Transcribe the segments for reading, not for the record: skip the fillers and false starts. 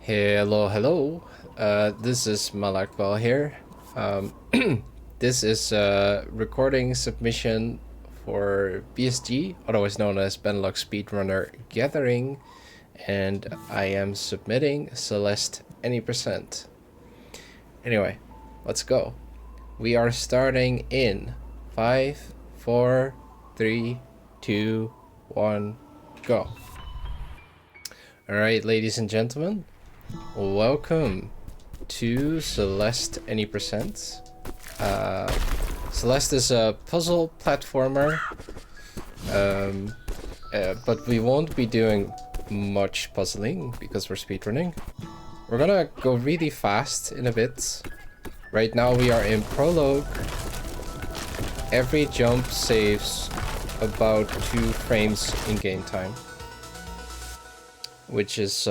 Hello, hello. This is Malakbal here. This is a recording submission for BSG, otherwise known as Benelux Speedrunner Gathering, and I am submitting Celeste Any %. Anyway, let's go. We are starting in 5, 4, 3, 2, 1, go. Alright, ladies and gentlemen. Welcome to Celeste Any %. Celeste is a puzzle platformer, but we won't be doing much puzzling because we're speedrunning. We're gonna go really fast in a bit. Right now we are in Prologue. Every jump saves about 2 frames in game time, which is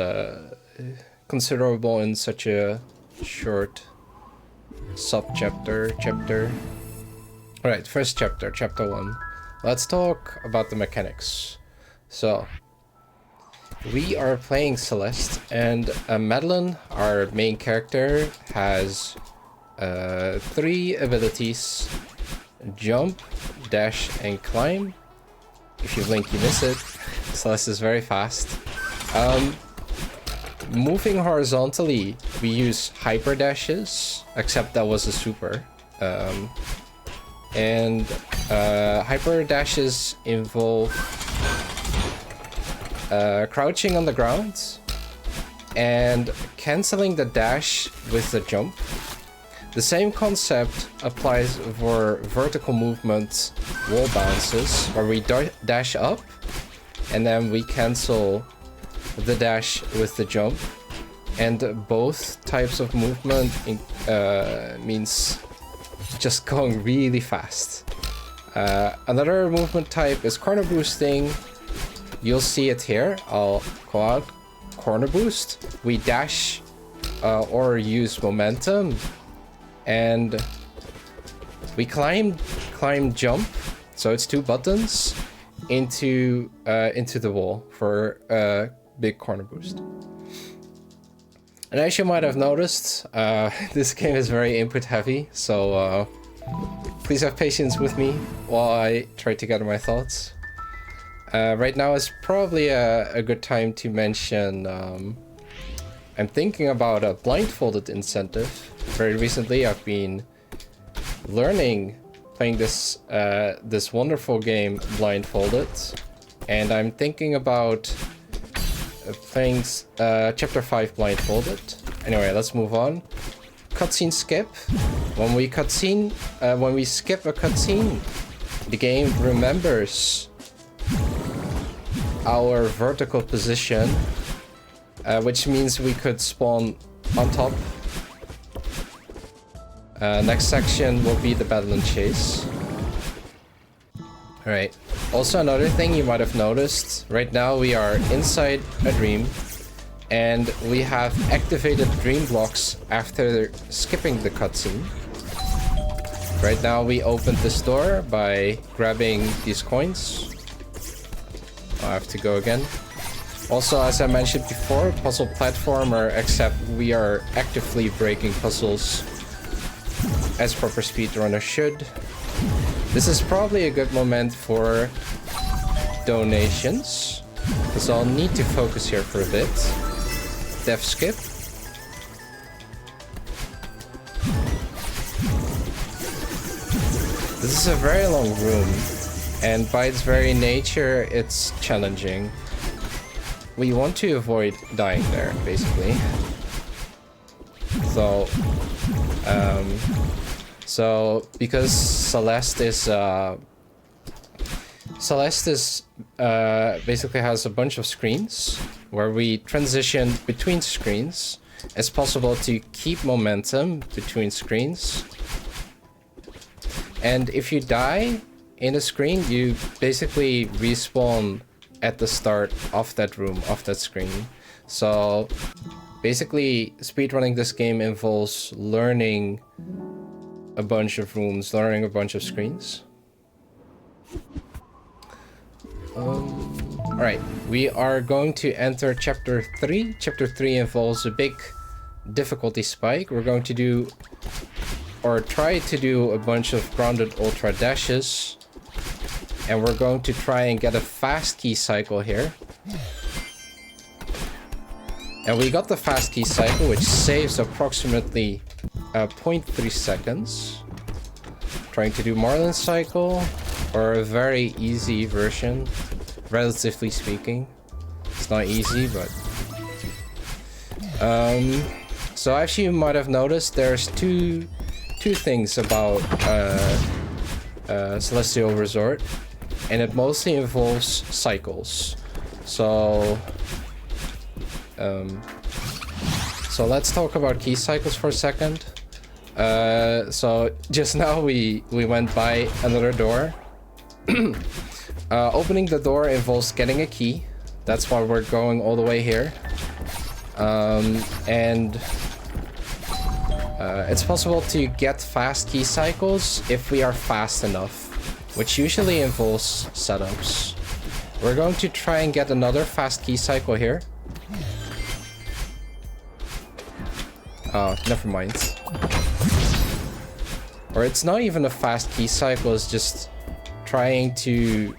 considerable in such a short chapter. Alright, first chapter 1. Let's talk about the mechanics. So, we are playing Celeste, and Madeline, our main character, has 3 abilities: jump, dash, and climb. If you blink, you miss it. Celeste is very fast. Moving horizontally, we use hyper dashes, except that was a super. Hyper dashes involve crouching on the ground and canceling the dash with the jump. The same concept applies for vertical movement wall bounces, where we dash up and then we cancel the dash with the jump, and both types of movement means just going really fast. Another movement type is corner boosting. You'll see it here. I'll call out corner boost. We dash or use momentum, and we climb jump, so it's 2 buttons into the wall for big corner boost. And as you might have noticed, this game is very input heavy, so please have patience with me while I try to gather my thoughts. Right now is probably a good time to mention I'm thinking about a blindfolded incentive. Very recently I've been learning playing this wonderful game blindfolded, and I'm thinking about playing chapter 5 blindfolded. Anyway, let's move on. Cutscene skip. When we skip a cutscene, the game remembers our vertical position, which means we could spawn on top. Next section will be the battle and chase. Alright, also another thing you might have noticed, right now we are inside a dream, and we have activated dream blocks after skipping the cutscene. Right now we opened this door by grabbing these coins. I have to go again. Also, as I mentioned before, puzzle platformer, except we are actively breaking puzzles as proper speedrunner should. This is probably a good moment for donations, because I'll need to focus here for a bit. Def skip. This is a very long room, and by its very nature, it's challenging. We want to avoid dying there, basically. So, because Celeste basically has a bunch of screens where we transition between screens. It's possible to keep momentum between screens. And if you die in a screen, you basically respawn at the start of that room, of that screen. So basically, speedrunning this game involves learning a bunch of rooms, learning a bunch of screens. Alright, we are going to enter chapter 3. Chapter 3 involves a big difficulty spike. We're going to do, or try to do, a bunch of grounded ultra dashes. And we're going to try and get a fast key cycle here. And we got the fast key cycle, which saves approximately 0.3 seconds. Trying to do Marlin cycle, or a very easy version, relatively speaking. It's not easy, but... So as you might have noticed, there's two things about Celestial Resort, and it mostly involves cycles. So let's talk about key cycles for a second. So just now we went by another door. Opening the door involves getting a key. That's why we're going all the way here. It's possible to get fast key cycles if we are fast enough, which usually involves setups. We're going to try and get another fast key cycle here. Oh, never mind. Or it's not even a fast key cycle, it's just trying to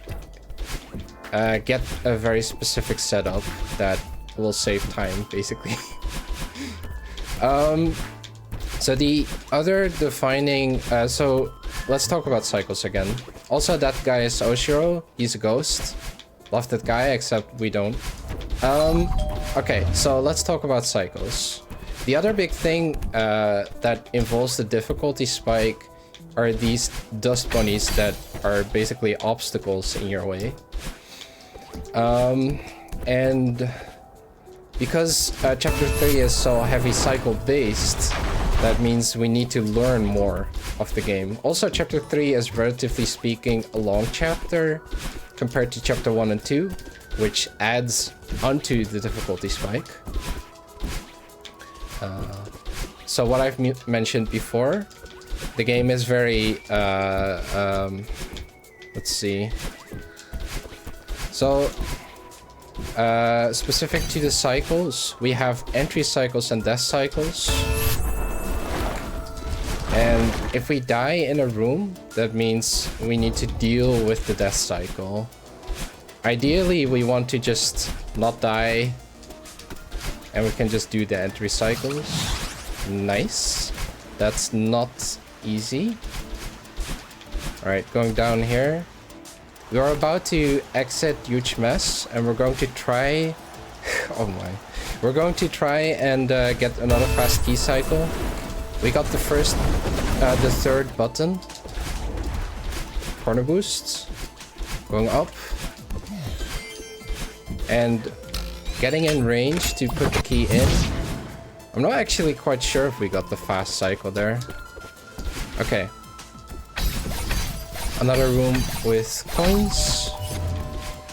get a very specific setup that will save time, basically. So the other defining... so let's talk about cycles again. Also, that guy is Oshiro. He's a ghost. Love that guy, except we don't. Okay, so let's talk about cycles. The other big thing that involves the difficulty spike are these dust bunnies that are basically obstacles in your way. And because chapter 3 is so heavy cycle based, that means we need to learn more of the game. Also, chapter 3 is relatively speaking a long chapter compared to chapter 1 and 2, which adds onto the difficulty spike. So what I've mentioned before, the game is very, let's see. So, specific to the cycles, we have entry cycles and death cycles. And if we die in a room, that means we need to deal with the death cycle. Ideally, we want to just not die, and we can just do the entry cycles. Nice. That's not easy. Alright, going down here. We are about to exit Huge Mess, and we're going to try... oh my. We're going to try and get another fast key cycle. We got the third button. Corner boost. Going up. And getting in range to put the key in. I'm not actually quite sure if we got the fast cycle there. Okay. Another room with coins.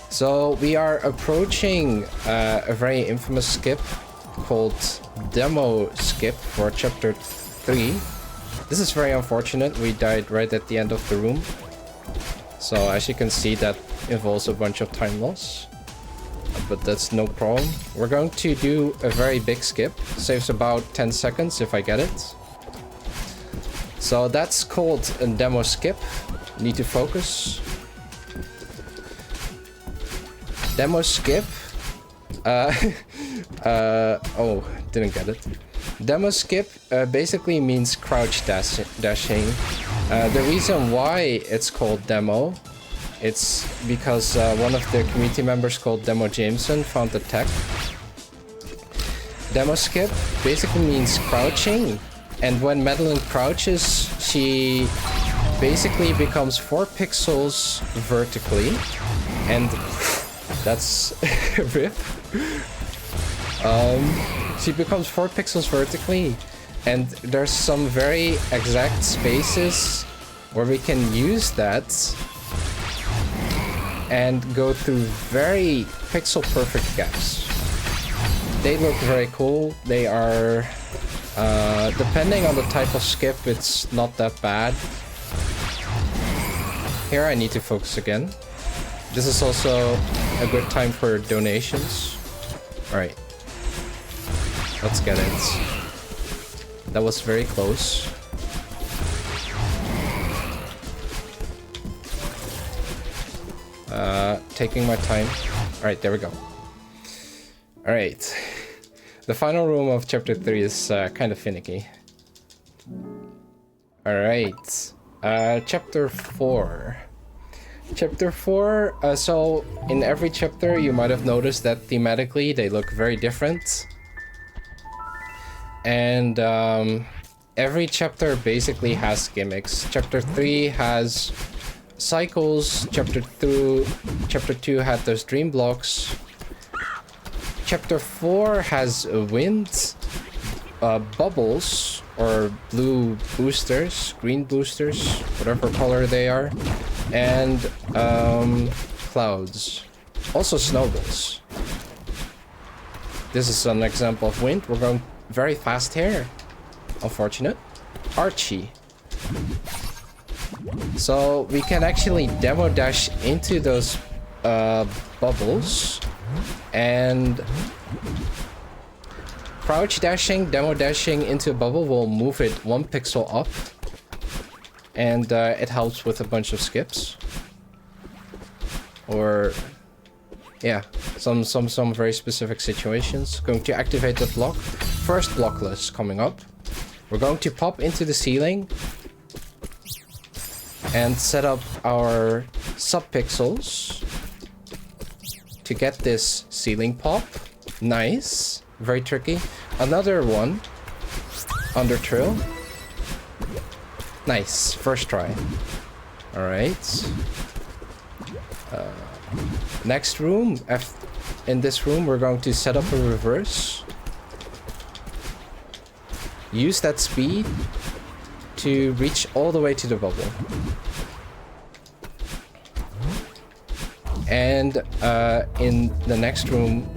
So we are approaching a very infamous skip called Demo Skip for chapter 3. This is very unfortunate. We died right at the end of the room. So as you can see, that involves a bunch of time loss. But that's no problem. We're going to do a very big skip. Saves about 10 seconds if I get it. So that's called a demo skip. Need to focus. Demo skip. Oh, didn't get it. Demo skip basically means crouch dashing. The reason why it's called demo, it's because one of the community members called Demo Jameson found the tech. Demo skip basically means crouching, and when Madeline crouches, she basically becomes 4 pixels vertically, and that's rip. She becomes 4 pixels vertically, and there's some very exact spaces where we can use that and go through very pixel perfect gaps. They look very cool. They are, depending on the type of skip, it's not that bad. Here I need to focus again. This is also a good time for donations. Alright. Let's get it. That was very close. Taking my time. Alright, there we go. Alright. The final room of chapter 3 is kind of finicky. Alright. Chapter 4. Chapter 4, so in every chapter you might have noticed that thematically they look very different. And every chapter basically has gimmicks. Chapter 3 has cycles, chapter 2 had those dream blocks. Chapter 4 has wind, bubbles, or blue boosters, green boosters, whatever color they are, and clouds. Also snowballs. This is an example of wind. We're going very fast here. Unfortunate. Archie. So we can actually demo dash into those bubbles, and crouch dashing, demo dashing into a bubble will move it 1 pixel up, and it helps with a bunch of skips, or yeah, some very specific situations. Going to activate the block. First block list coming up. We're going to pop into the ceiling and set up our subpixels to get this ceiling pop. Nice. Very tricky. Another one. Under trail. Nice. First try. Alright. Next room. In this room we're going to set up a reverse. Use that speed to reach all the way to the bubble. And in the next room,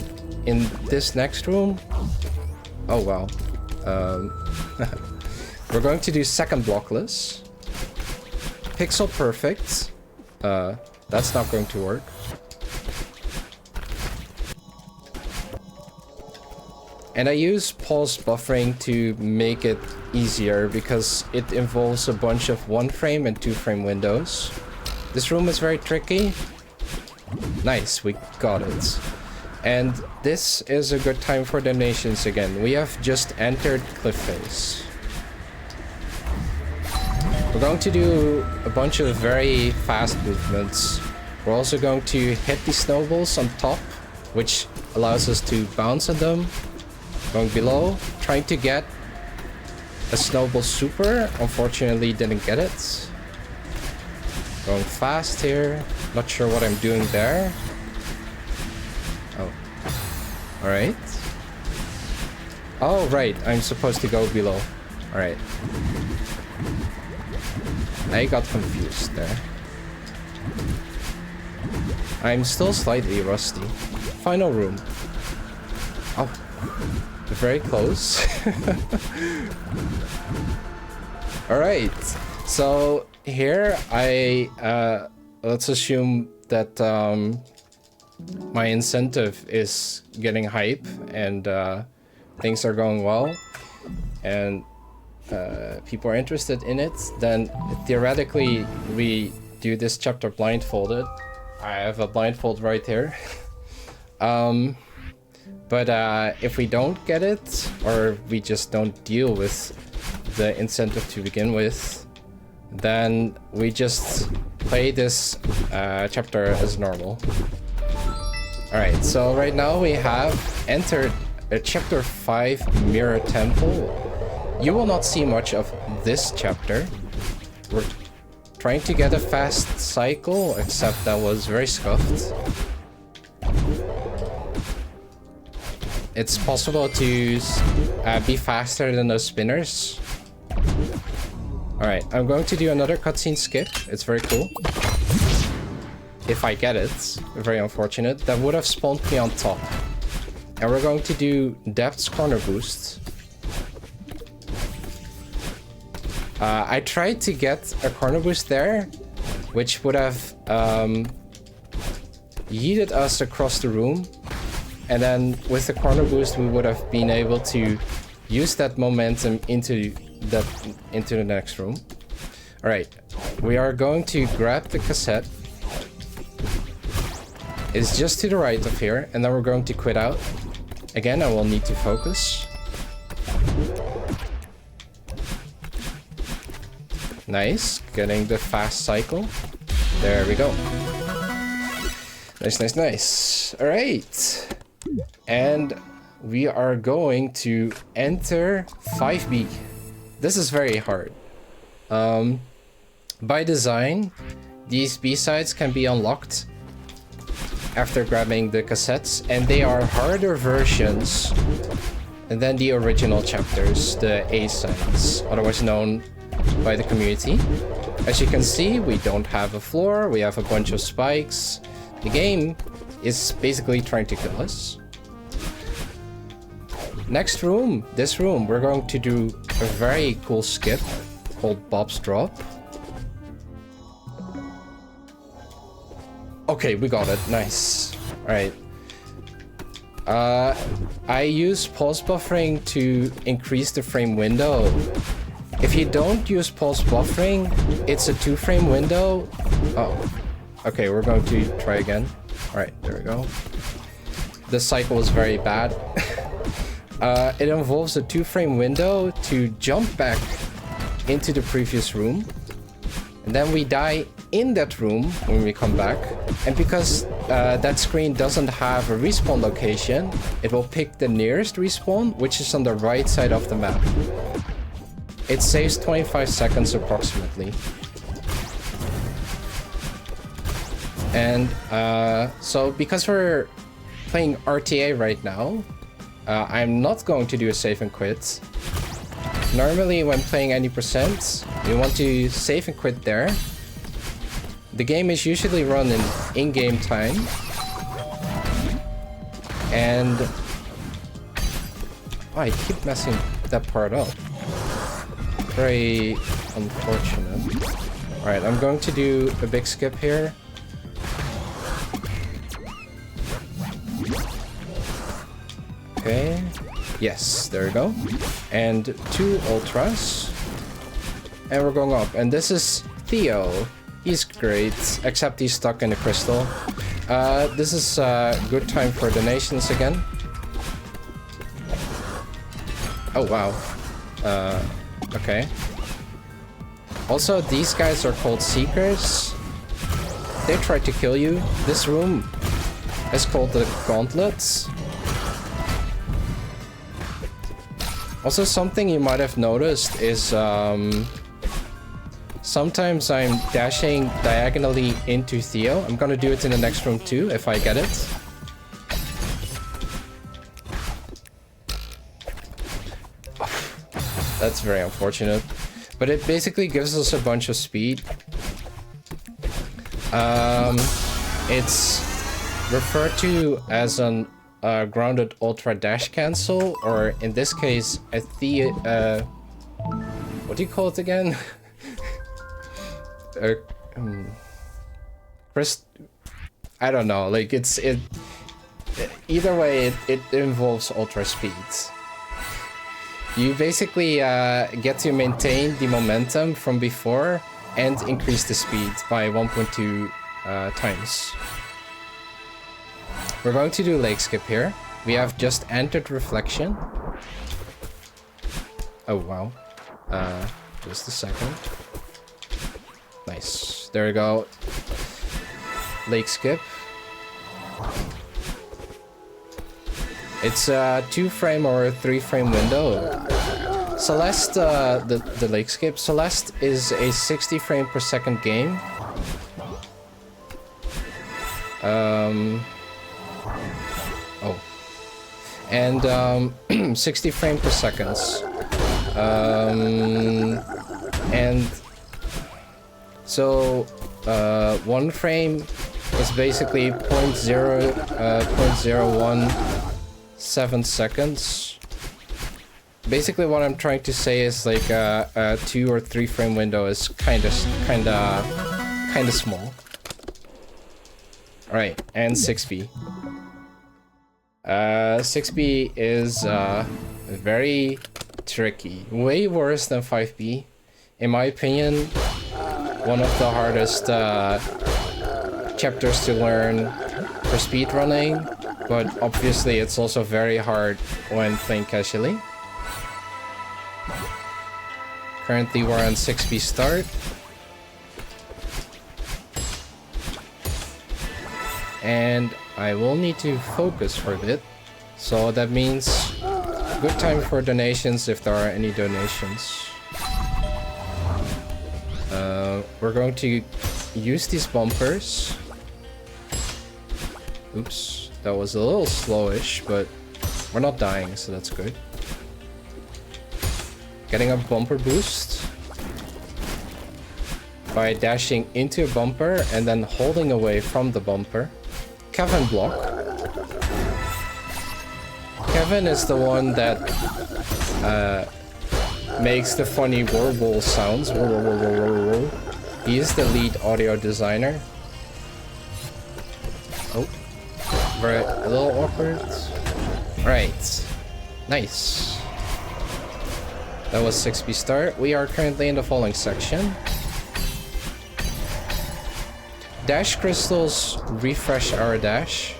in this next room, oh wow, we're going to do second blockless. Pixel perfect. That's not going to work. And I use pulse buffering to make it easier because it involves a bunch of 1-frame and 2-frame windows. This room is very tricky. Nice, we got it. And this is a good time for donations again. We have just entered cliff face. We're going to do a bunch of very fast movements. We're also going to hit the snowballs on top, which allows us to bounce on them. Going below, trying to get a snowball super. Unfortunately, didn't get it. Going fast here. Not sure what I'm doing there. Oh. Alright. Oh, right. I'm supposed to go below. Alright. I got confused there. I'm still slightly rusty. Final room. Oh. Very close. Alright. So here let's assume that my incentive is getting hype and things are going well and people are interested in it. Then theoretically we do this chapter blindfolded. I have a blindfold right here. But if we don't get it, or we just don't deal with the incentive to begin with, then we just play this chapter as normal. Alright, so right now we have entered a chapter 5 Mirror Temple. You will not see much of this chapter. We're trying to get a fast cycle, except that was very scuffed. It's possible to be faster than those spinners. Alright, I'm going to do another cutscene skip. It's very cool. If I get it. Very unfortunate. That would have spawned me on top. And we're going to do Depth's Corner Boost. I tried to get a corner boost there, which would have yeeted us across the room. And then with the corner boost, we would have been able to use that momentum into the next room. All right, we are going to grab the cassette. It's just to the right of here, and then we're going to quit out. Again, I will need to focus. Nice, getting the fast cycle. There we go. Nice, nice, nice. All right. And we are going to enter 5B. This is very hard. By design, these B-sides can be unlocked after grabbing the cassettes, and they are harder versions than the original chapters, the A-sides, otherwise known by the community. As you can see, we don't have a floor, we have a bunch of spikes. The game is basically trying to kill us. Next room, this room, we're going to do a very cool skip called Bob's Drop. Okay, we got it. Nice. Alright. I use pulse buffering to increase the frame window. If you don't use pulse buffering, it's a 2-frame window. Oh. Okay, we're going to try again. Alright, there we go. The cycle is very bad. It involves a 2-frame window to jump back into the previous room. And then we die in that room when we come back. And because that screen doesn't have a respawn location, it will pick the nearest respawn, which is on the right side of the map. It saves 25 seconds approximately. And so because we're playing RTA right now, I'm not going to do a save and quit. Normally when playing any percent, you want to save and quit there. The game is usually run in in-game time. And oh, I keep messing that part up. Very unfortunate. Alright, I'm going to do a big skip here. Okay. Yes, there we go. And 2 ultras. And we're going up. And this is Theo. He's great, except he's stuck in the crystal. This is a good time for donations again. Oh, wow. Okay. Also, these guys are called Seekers. They try to kill you. This room is called the Gauntlets. Also, something you might have noticed is sometimes I'm dashing diagonally into Theo. I'm gonna do it in the next room too, if I get it. That's very unfortunate. But it basically gives us a bunch of speed. It's referred to as an grounded ultra dash cancel, or in this case, a what do you call it again? I don't know, like either way it involves ultra speeds. You basically get to maintain the momentum from before and increase the speed by 1.2 times. We're going to do leg skip here. We have just entered reflection. Oh wow. Just a second. Nice. There we go. Leg skip. It's a 2-frame or a 3-frame window. Celeste, the leg skip. Celeste is a 60 frame per second game. Oh. And 60 frame per seconds. And so 1 frame is basically 0.017 seconds. Basically what I'm trying to say is like a 2 or 3 frame window is kinda small. Alright, and 6B. 6B is very tricky. Way worse than 5B. In my opinion, one of the hardest chapters to learn for speedrunning, but obviously it's also very hard when playing casually. Currently we're on 6B start. And I will need to focus for a bit. So that means good time for donations if there are any donations. We're going to use these bumpers. Oops, that was a little slowish, but we're not dying, so that's good. Getting a bumper boost by dashing into a bumper and then holding away from the bumper. Kevin block. Kevin is the one that makes the funny warble sounds. He is the lead audio designer. Oh, very a little awkward. Right, nice. That was 6B start. We are currently in the falling section. Dash crystals refresh our dash.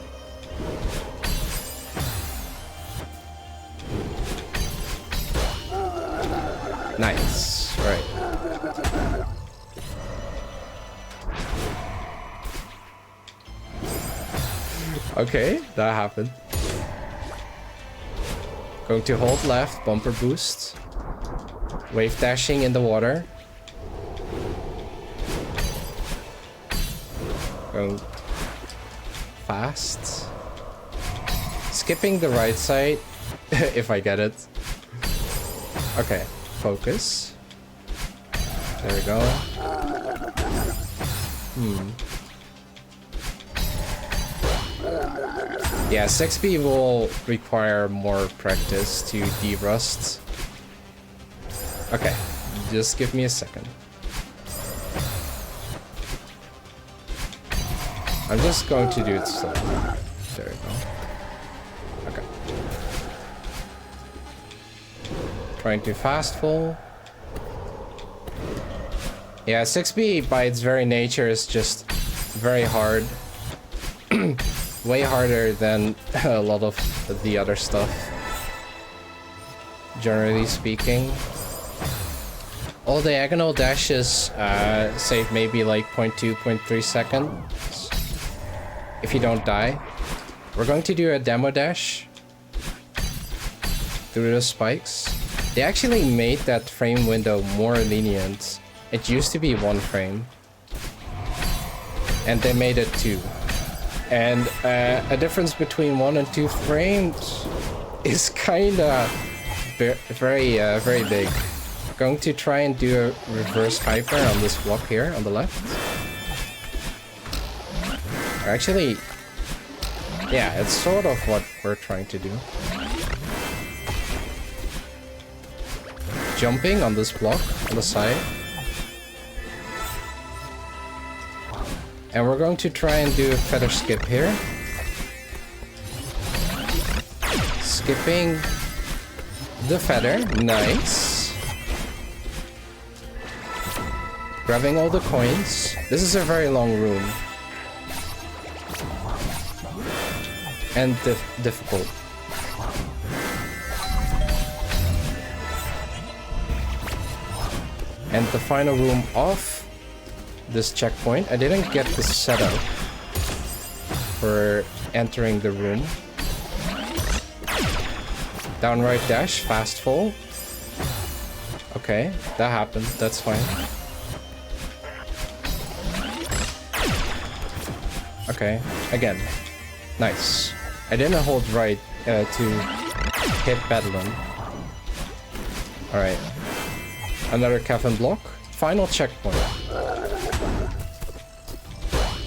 Nice, right. Okay, that happened. Going to hold left, bumper boost. Wave dashing in the water. Go fast. Skipping the right side, if I get it. Okay, focus. There we go. Yeah, 6B will require more practice to de-rust. Okay, just give me a second. I'm just going to do it slowly. There we go. Okay. Trying to fast full. Yeah, 6B by its very nature is just very hard. Way harder than a lot of the other stuff. Generally speaking. All diagonal dashes save maybe like 0.2, 0.3 seconds. If you don't die. We're going to do a demo dash through the spikes. They actually made that frame window more lenient. It used to be 1 frame. And they made it 2. And a difference between 1 and 2 frames is kinda very big. Going to try and do a reverse hyper on this block here on the left. Actually, yeah, it's sort of what we're trying to do. Jumping on this block on the side. And we're going to try and do a feather skip here. Skipping the feather, nice. Grabbing all the coins. This is a very long room. And difficult. And the final room off this checkpoint. I didn't get the setup for entering the room. Downright dash, fast fall. Okay, that happened. That's fine. Okay, again. Nice. I didn't hold right to hit Madeline. Alright. Another Kevin block. Final checkpoint.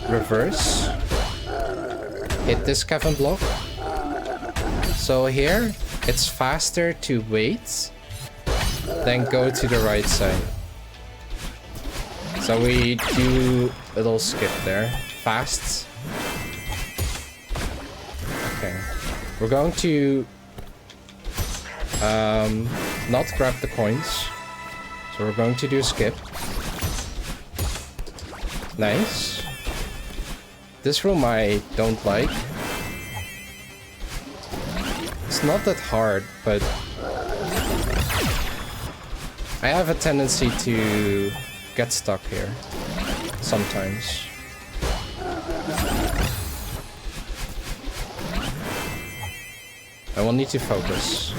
Reverse. Hit this Kevin block. So here, it's faster to wait than go to the right side. So we do a little skip there. Fast. Okay. We're going to not grab the coins. So we're going to do a skip. Nice. This room I don't like. It's not that hard, but I have a tendency to get stuck here sometimes. I will need to focus.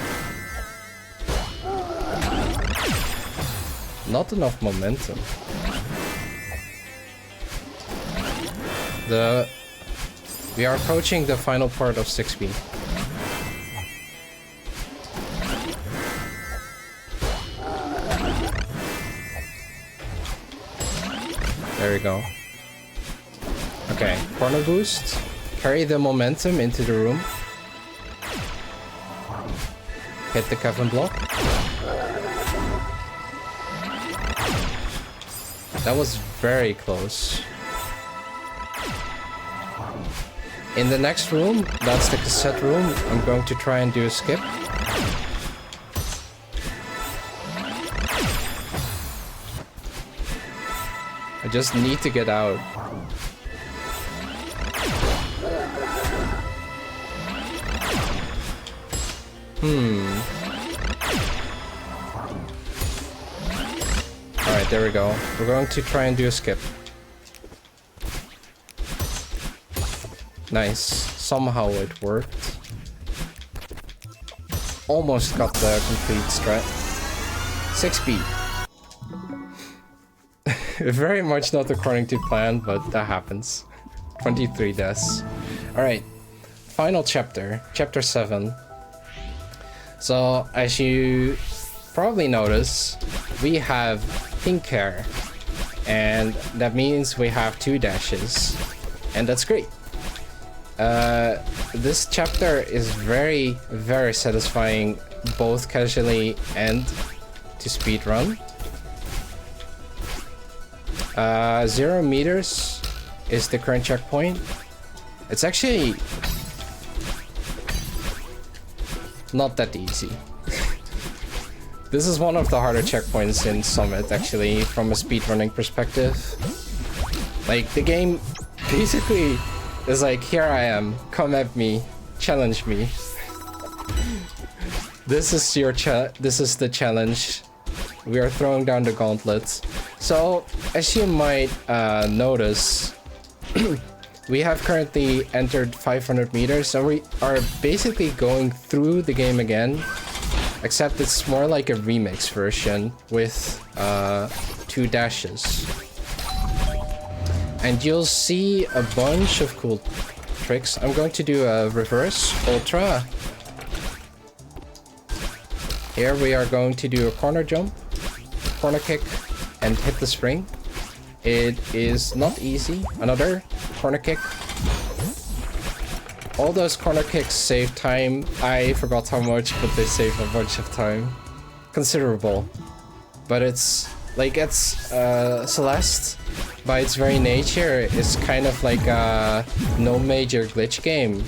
Not enough momentum. We are approaching the final part of 6B. There we go. Okay, corner boost. Carry the momentum into the room. Hit the Kevin block. That was very close. In the next room, that's the cassette room, I'm going to try and do a skip. I just need to get out. Alright, there we go. We're going to try and do a skip. Nice. Somehow it worked. Almost got the complete strat. 6B. Very much not according to plan, but that happens. 23 deaths. Alright. Final chapter. Chapter 7. So, as you probably notice, we have pink hair. And that means we have 2 dashes. And that's great. This chapter is very, very satisfying, both casually and to speedrun. 0 meters is the current checkpoint. It's actually not that easy. This is one of the harder checkpoints in Summit, actually, from a speedrunning perspective. Like, the game basically is like, here I am, come at me, challenge me. This is the challenge. We are throwing down the gauntlet. So, as you might notice, we have currently entered 500 meters, so we are basically going through the game again, except it's more like a remix version with 2 dashes. And you'll see a bunch of cool tricks. I'm going to do a reverse ultra. Here we are going to do a corner jump, corner kick, and hit the spring. It is not easy. Another corner kick. All those corner kicks save time. I forgot how much, but they save a bunch of time. Considerable. But it's like, Celeste, by its very nature, is kind of like a no major glitch game.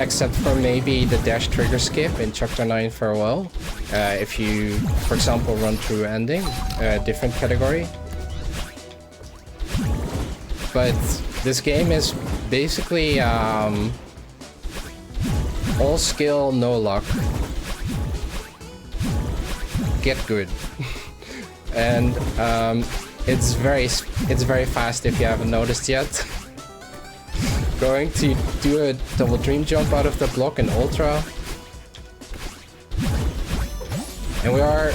Except for maybe the dash trigger skip in Chapter 9 Farewell. If you, for example, run through ending, a different category. But this game is basically all skill, no luck. Get good. And it's very fast if you haven't noticed yet. Going to do a double dream jump out of the block in ultra. And we are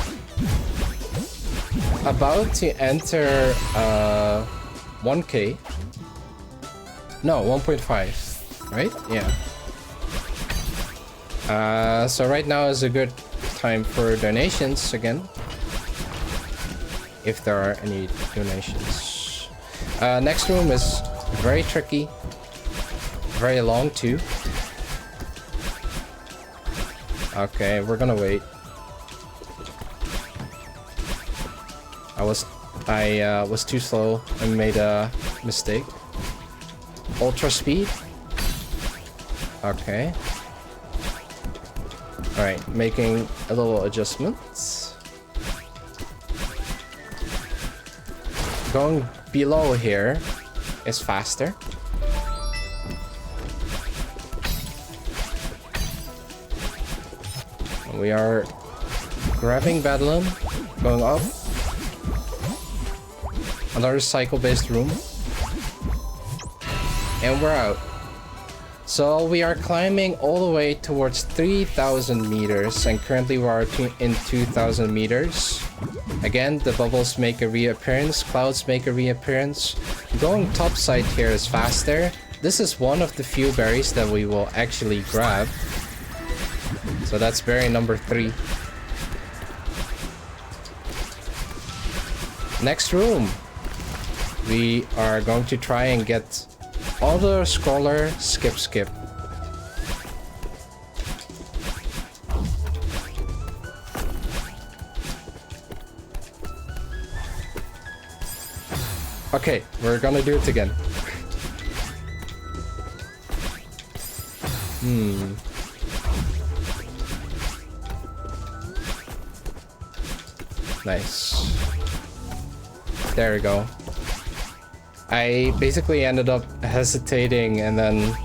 about to enter 1K. No, 1.5, right? Yeah. So right now is a good time for donations again. If there are any donations. Next room is very tricky. Very long too. Okay, we're gonna wait. I was too slow and made a mistake. Ultra speed. Okay. Alright, making a little adjustments. Going below here is faster. We are grabbing Madeline, going up. Another cycle-based room. And we're out. So we are climbing all the way towards 3,000 meters, and currently we are in 2,000 meters. Again, the bubbles make a reappearance, clouds make a reappearance. Going topside here is faster. This is one of the few berries that we will actually grab. So that's berry number 3. Next room. We are going to try and get auto scroller skip. Okay, we're gonna do it again. Nice. There we go. I basically ended up hesitating and then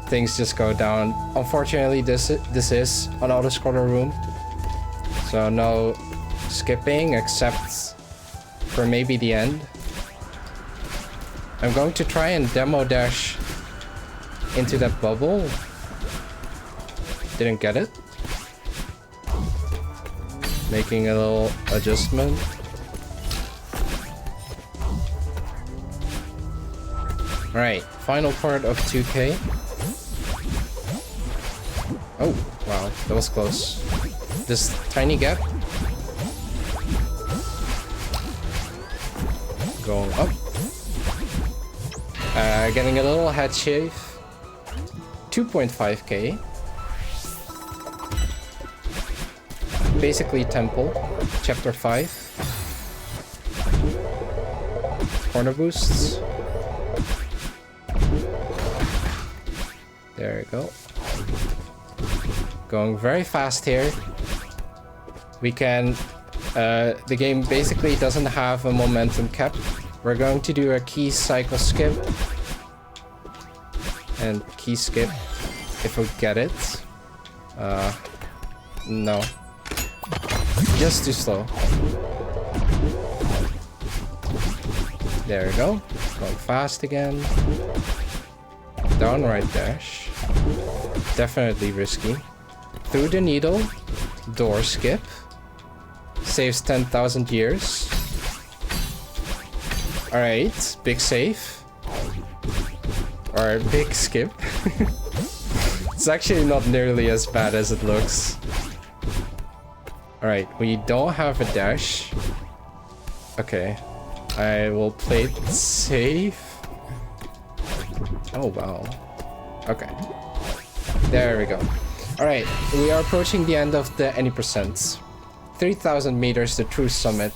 things just go down. Unfortunately, this is an auto-scroller room. So no skipping except for maybe the end. I'm going to try and demo dash into that bubble. Didn't get it. Making a little adjustment. Alright, final part of 2K. Oh, wow, that was close. This tiny gap. Going up. Getting a little head shave. 2.5K. Basically temple. Chapter 5. Corner boosts. There we go. Going very fast here. We can... the game basically doesn't have a momentum cap. We're going to do a key cycle skip. And key skip. If we get it. No. Just too slow. There we go. Going fast again. Downright dash. Definitely risky. Through the needle. Door skip. Saves 10,000 years. Alright, big save. Or big skip. It's actually not nearly as bad as it looks. Alright, we don't have a dash. Okay. I will play it safe. Oh, wow. Okay. There we go. Alright, we are approaching the end of the any percent. 3,000 meters, the true summit.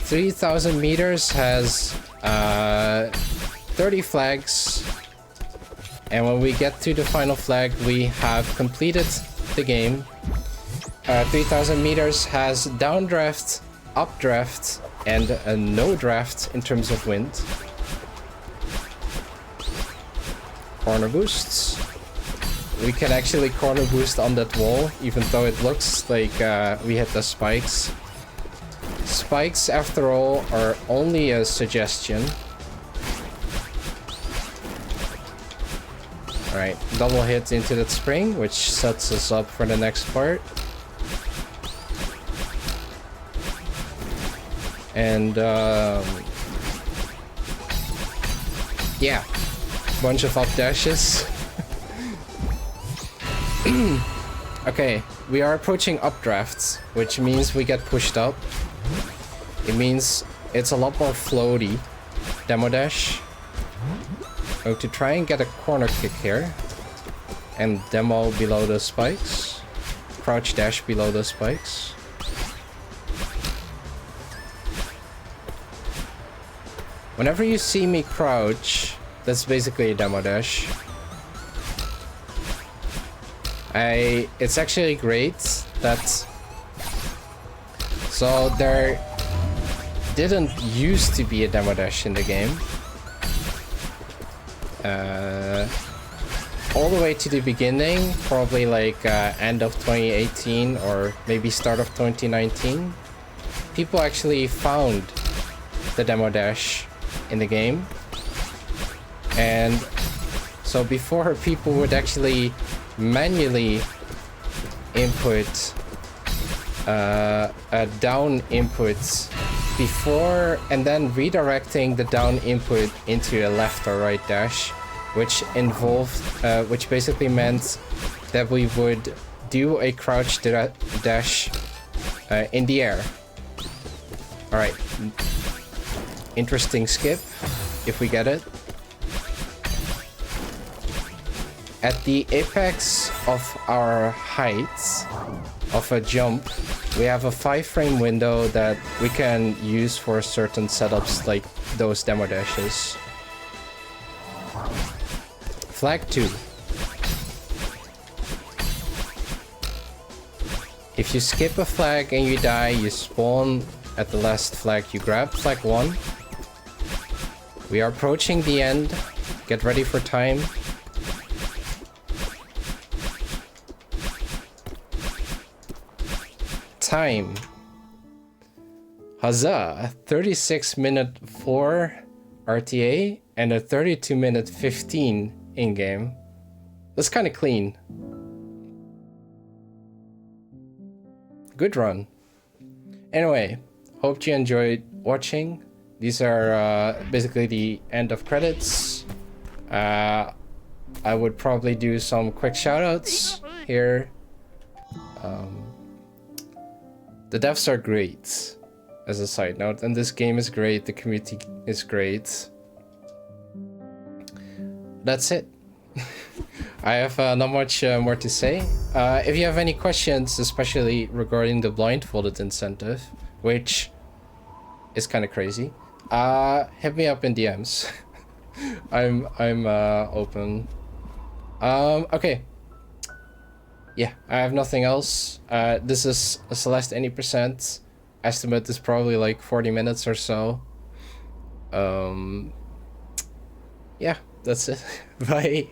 3,000 meters has 30 flags. And when we get to the final flag, we have completed the game. 3,000 meters has downdraft, updraft, and a no draft in terms of wind. Corner boosts. We can actually corner boost on that wall, even though it looks like we hit the spikes. Spikes, after all, are only a suggestion. Alright, double hit into that spring, which sets us up for the next part. And, yeah, bunch of up dashes. Okay, we are approaching updrafts, which means we get pushed up. It means it's a lot more floaty. Demo dash. Going to try and get a corner kick here. And demo below the spikes. Crouch dash below the spikes. Whenever you see me crouch, that's basically a demo dash. It's actually great that... So there didn't used to be a demo dash in the game. All the way to the beginning, probably like end of 2018 or maybe start of 2019, people actually found the demo dash in the game. And so before, people would actually manually input a down input before, and then redirecting the down input into a left or right dash, which involved, which basically meant that we would do a crouch dash in the air. All right, interesting skip, if we get it. At the apex of our height of a jump, we have a 5-frame window that we can use for certain setups like those demo dashes. Flag 2. If you skip a flag and you die, you spawn at the last flag you grab. Flag 1. We are approaching the end. Get ready for time. Time. Huzzah! 36-minute 4 RTA and a 32-minute 15 in-game. That's kind of clean. Good run. Anyway, hope you enjoyed watching. These are basically the end of credits. I would probably do some quick shoutouts here. The devs are great, as a side note, and this game is great, the community is great. That's it. I have not much more to say. If you have any questions, especially regarding the blindfolded incentive, which is kind of crazy, hit me up in DMs. I'm open. Okay. Yeah, I have nothing else. This is a Celeste Any %. Estimate is probably like 40 minutes or so. Yeah, that's it. Bye.